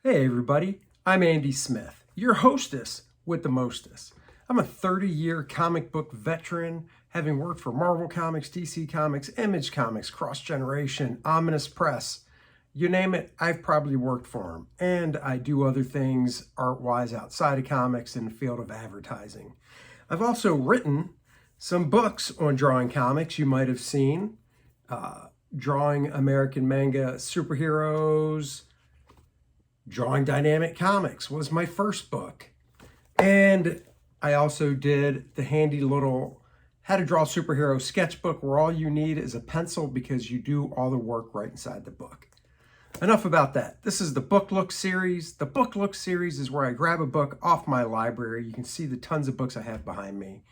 Hey everybody, I'm Andy Smith, your hostess with the mostest. I'm a 30-year comic book veteran, having worked for Marvel Comics, DC Comics, Image Comics, Cross Generation, Ominous Press. You name it, I've probably worked for them. And I do other things art-wise outside of comics in the field of advertising. I've also written some books on drawing comics you might have seen. Drawing American manga superheroes, Drawing Dynamic Comics was my first book. And I also did the handy little How to Draw Superhero sketchbook where all you need is a pencil because you do all the work right inside the book. Enough about that. This is the Book Look series. The Book Look series is where I grab a book off my library. You can see the tons of books I have behind me.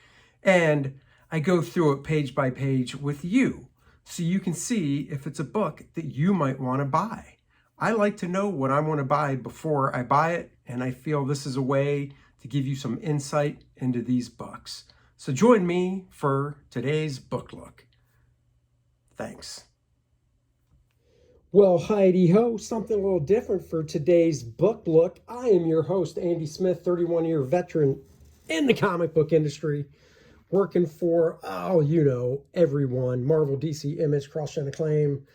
And I go through it page by page with you so you can see if it's a book that you might want to buy. I like to know what I want to buy before I buy it, and I feel this is a way to give you some insight into these books. So join me for today's book look. Thanks. Well, Heidi-ho, something a little different for today's book look. I am your host, Andy Smith, 31-year veteran in the comic book industry, working for, everyone, Marvel, DC, Image, Cross-Gen Acclaim,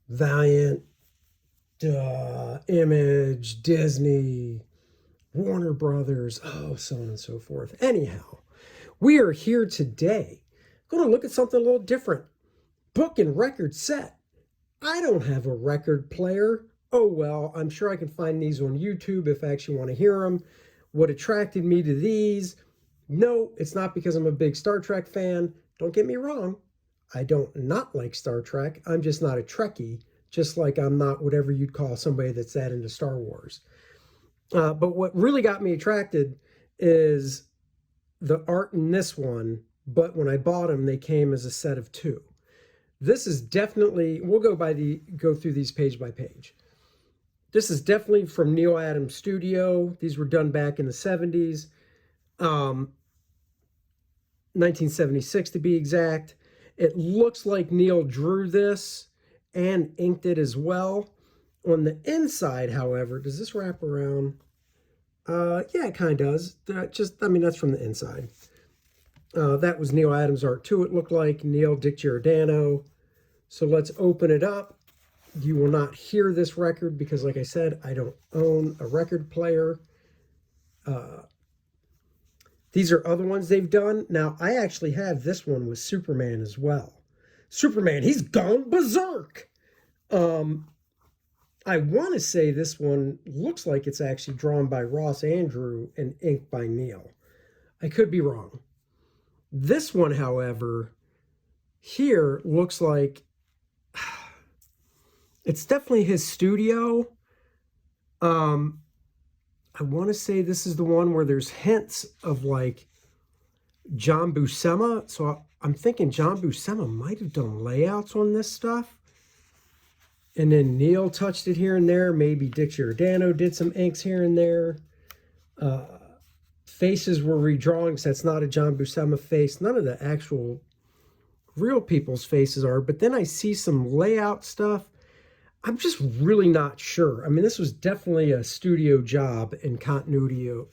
Valiant, Image, Disney, Warner Brothers, so on and so forth. Anyhow, we are here today going to look at something a little different. Book and record set. I don't have a record player. Oh, well, I'm sure I can find these on YouTube if I actually want to hear them. What attracted me to these? No, it's not because I'm a big Star Trek fan. Don't get me wrong. I don't not like Star Trek. I'm just not a Trekkie. Just like I'm not whatever you'd call somebody that's that into Star Wars. But what really got me attracted is the art in this one, but when I bought them, they came as a set of two. This is definitely, we'll go through these page by page. This is definitely from Neal Adams' studio. These were done back in the 70s, 1976 to be exact. It looks like Neal drew this and inked it as well. On the inside, however, does this wrap around? Yeah, it kind of does. That's from the inside. That was Neal Adams' art too, it looked like. Neal, Dick Giordano. So let's open it up. You will not hear this record because, like I said, I don't own a record player. These are other ones they've done. Now, I actually have this one with Superman as well. Superman, he's gone berserk. I want to say this one looks like it's actually drawn by Ross Andru and inked by Neal. I could be wrong. This one, however, here looks like it's definitely his studio. I want to say this is the one where there's hints of like John Buscema. So I'm thinking John Buscema might have done layouts on this stuff. And then Neal touched it here and there. Maybe Dick Giordano did some inks here and there. Faces were redrawn because that's not a John Buscema face. None of the actual real people's faces are. But then I see some layout stuff. I'm just really not sure. I mean, this was definitely a studio job in Continuity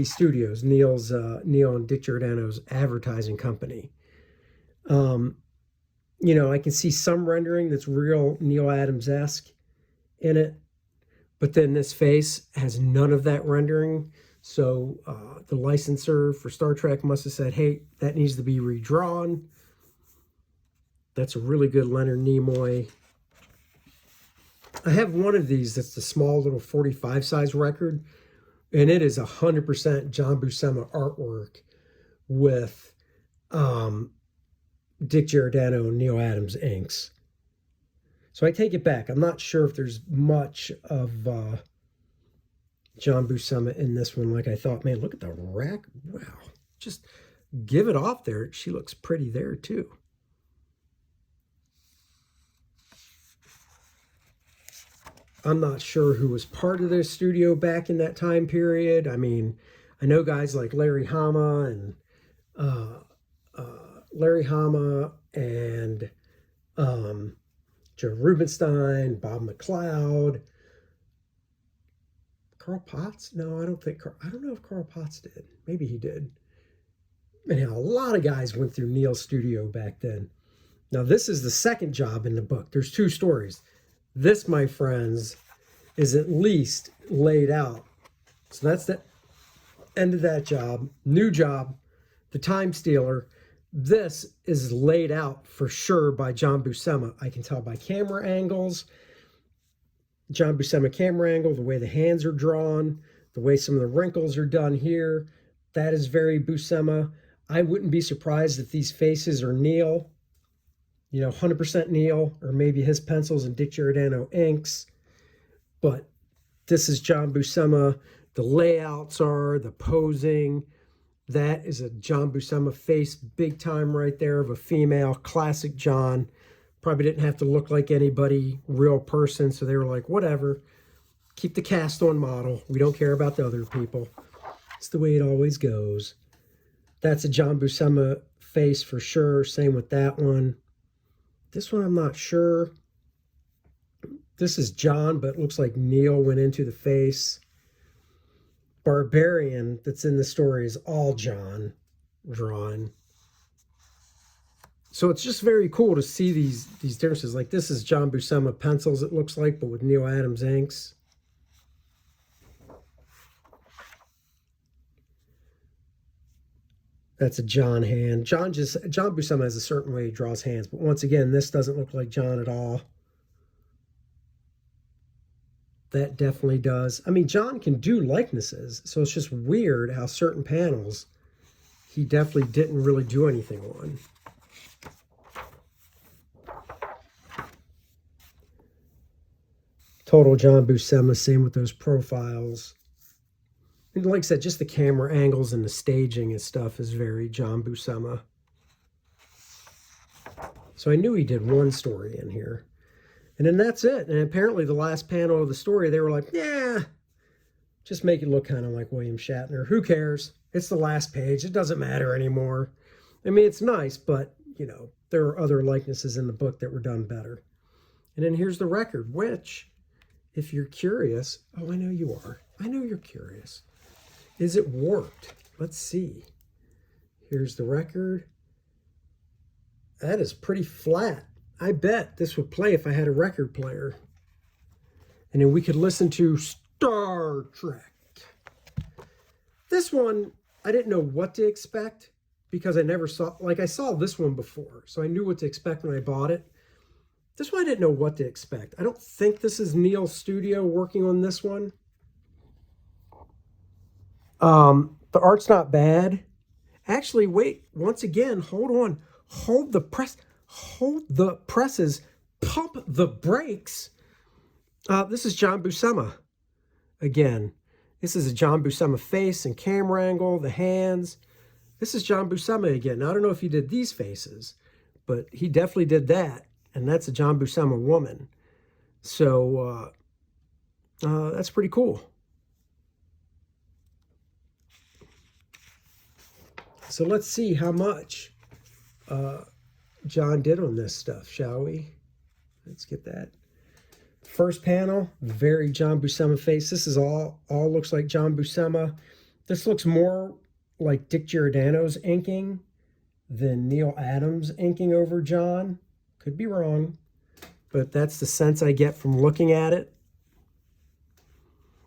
Studios, Neal and Dick Giordano's advertising company. I can see some rendering that's real Neal Adams-esque in it, but then this face has none of that rendering. So the licensor for Star Trek must have said, hey, that needs to be redrawn. That's a really good Leonard Nimoy. I have one of these that's the small little 45 size record, and it is 100% John Buscema artwork with Dick Giordano and Neal Adams inks. So I take it back. I'm not sure if there's much of John Buscema in this one like I thought. Man, look at the rack. Wow. Just give it off there. She looks pretty there too. I'm not sure who was part of their studio back in that time period. I mean, I know guys like Larry Hama and Joe Rubenstein, Bob McLeod, Carl Potts. No, I don't know if Carl Potts did. Maybe he did. Anyhow, a lot of guys went through Neal's studio back then. Now, this is the second job in the book. There's 2 stories. This, my friends, is at least laid out. So that's the end of that job. New job, The Time Stealer. This is laid out for sure by John Buscema. I can tell by camera angles. John Buscema camera angle, the way the hands are drawn, the way some of the wrinkles are done here. That is very Buscema. I wouldn't be surprised if these faces are Neal. 100% Neal, or maybe his pencils and Dick Giordano inks. But this is John Buscema. The layouts are, the posing. That is a John Buscema face, big time right there, of a female, classic John. Probably didn't have to look like anybody, real person, so they were like, whatever. Keep the cast on model. We don't care about the other people. It's the way it always goes. That's a John Buscema face for sure. Same with that one. This one I'm not sure. This is John, but it looks like Neal went into the face. Barbarian that's in the story is all John drawn. So it's just very cool to see these differences. Like this is John Buscema pencils, it looks like, but with Neal Adams inks. That's a John hand. John Buscema has a certain way he draws hands, but once again, this doesn't look like John at all. That definitely does. I mean, John can do likenesses, so it's just weird how certain panels he definitely didn't really do anything on. Total John Buscema, same with those profiles. And like I said, just the camera angles and the staging and stuff is very John Buscema. So I knew he did one story in here. And then that's it. And apparently the last panel of the story, they were like, yeah, just make it look kind of like William Shatner. Who cares? It's the last page. It doesn't matter anymore. I mean, it's nice, but, there are other likenesses in the book that were done better. And then here's the record, which, if you're curious, oh, I know you are. I know you're curious. Is it warped? Let's see. Here's the record. That is pretty flat. I bet this would play if I had a record player. And then we could listen to Star Trek. This one, I didn't know what to expect because I never saw, I saw this one before, so I knew what to expect when I bought it. This one I didn't know what to expect. I don't think this is Neal's studio working on this one. The art's not bad. Actually, wait, once again, hold on. Hold the presses, pump the brakes. This is John Buscema. Again, this is a John Buscema face and camera angle, the hands. This is John Buscema again. Now, I don't know if he did these faces, but he definitely did that. And that's a John Buscema woman. So that's pretty cool. So let's see how much John did on this stuff, shall we? Let's get that. First panel, very John Buscema face. This is all looks like John Buscema. This looks more like Dick Giordano's inking than Neal Adams inking over John. Could be wrong, but that's the sense I get from looking at it.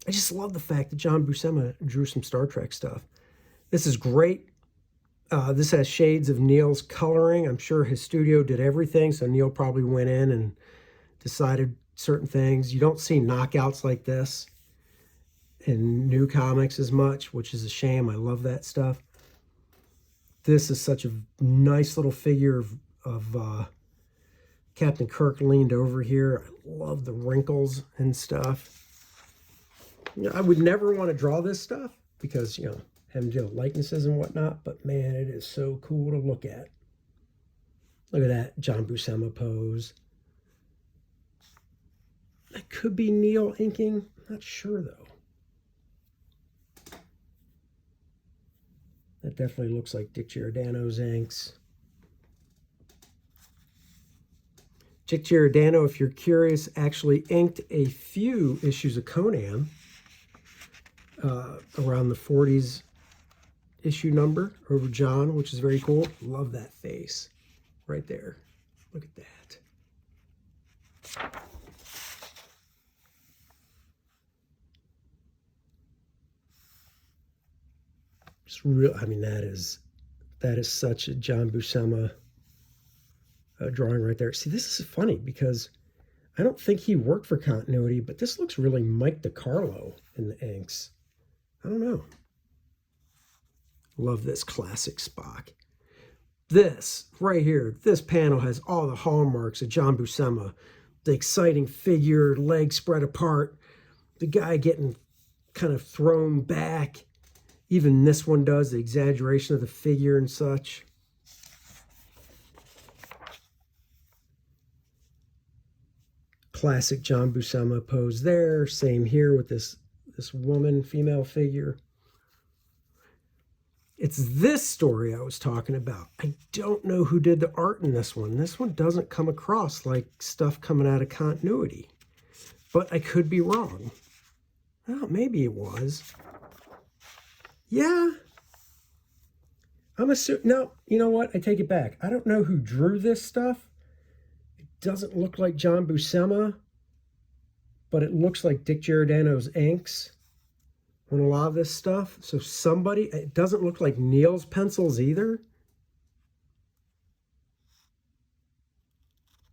I just love the fact that John Buscema drew some Star Trek stuff. This is great. This has shades of Neal's coloring. I'm sure his studio did everything, so Neal probably went in and decided certain things. You don't see knockouts like this in new comics as much, which is a shame. I love that stuff. This is such a nice little figure of Captain Kirk leaned over here. I love the wrinkles and stuff. I would never want to draw this stuff because, having to do likenesses and whatnot, but man, it is so cool to look at. Look at that John Buscema pose. That could be Neal inking. Not sure though. That definitely looks like Dick Giordano's inks. Dick Giordano, if you're curious, actually inked a few issues of Conan around the 40s issue number over John, which is very cool. Love that face right there. Look at that. It's real. I mean, that is such a John Buscema drawing right there. See, this is funny because I don't think he worked for continuity, but this looks really Mike DiCarlo in the inks. I don't know. Love this classic Spock. This right here, this panel has all the hallmarks of John Buscema. The exciting figure, legs spread apart, the guy getting kind of thrown back. Even this one does, the exaggeration of the figure and such. Classic John Buscema pose there. Same here with this woman, female figure. It's this story I was talking about. I don't know who did the art in this one. This one doesn't come across like stuff coming out of continuity. But I could be wrong. Well, maybe it was. Yeah. I'm assuming. No, you know what? I take it back. I don't know who drew this stuff. It doesn't look like John Buscema, but it looks like Dick Giordano's inks on a lot of this stuff. So somebody, it doesn't look like Neal's pencils either.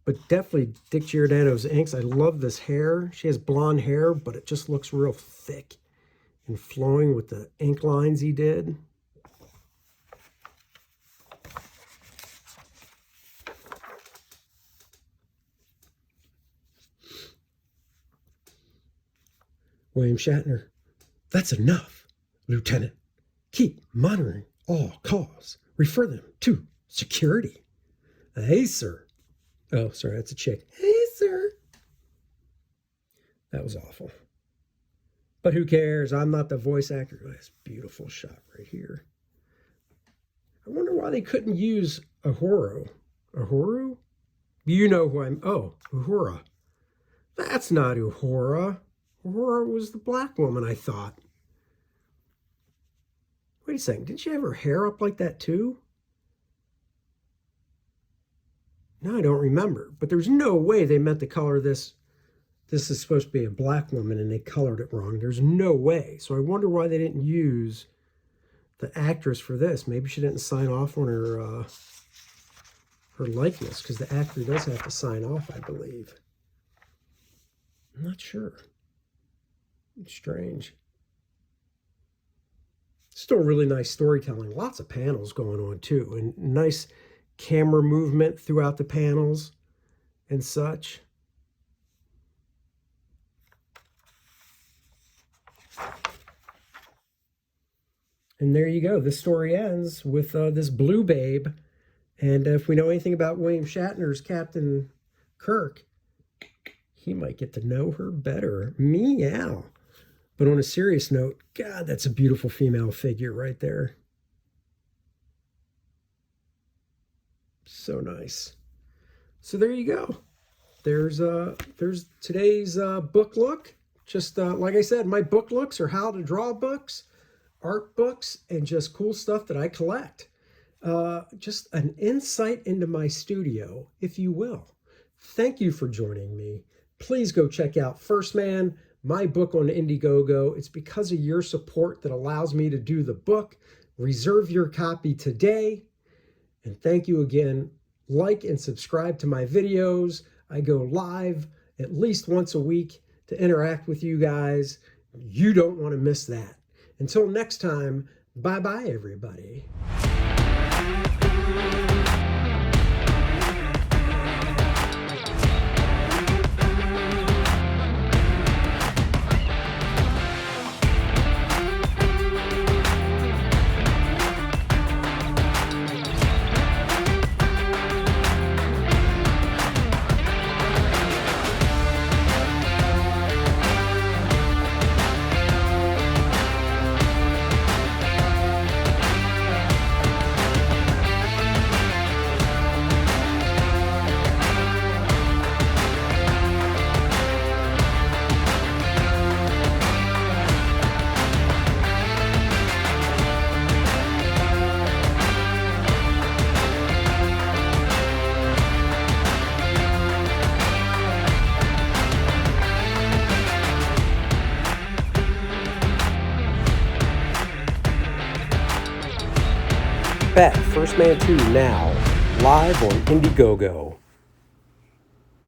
But definitely Dick Giordano's inks. I love this hair. She has blonde hair, but it just looks real thick and flowing with the ink lines he did. William Shatner. That's enough, Lieutenant. Keep monitoring all calls. Refer them to security. Hey, sir. Oh, sorry, that's a chick. Hey, sir. That was awful. But who cares? I'm not the voice actor. Oh, this beautiful shot right here. I wonder why they couldn't use Uhura. Uhura? You know who I'm... Oh, Uhura. That's not Uhura. Uhura was the black woman, I thought. Wait a second. Didn't she have her hair up like that too? No, I don't remember. But there's no way they meant to color this. This is supposed to be a black woman and they colored it wrong. There's no way. So I wonder why they didn't use the actress for this. Maybe she didn't sign off on her likeness, because the actor does have to sign off, I believe. I'm not sure. It's strange. Still really nice storytelling. Lots of panels going on too, and nice camera movement throughout the panels and such. And there you go. This story ends with this blue babe. And if we know anything about William Shatner's Captain Kirk, he might get to know her better. Meow. But on a serious note, God, that's a beautiful female figure right there. So nice. So there you go. There's today's book look. Just like I said, my book looks are how to draw books, art books, and just cool stuff that I collect. Just an insight into my studio, if you will. Thank you for joining me. Please go check out First Man, my book on Indiegogo. It's because of your support that allows me to do the book. Reserve your copy today. And thank you again. Like and subscribe to my videos. I go live at least once a week to interact with you guys. You don't want to miss that. Until next time, bye-bye, everybody. Bet First Man 2 now, live on Indiegogo.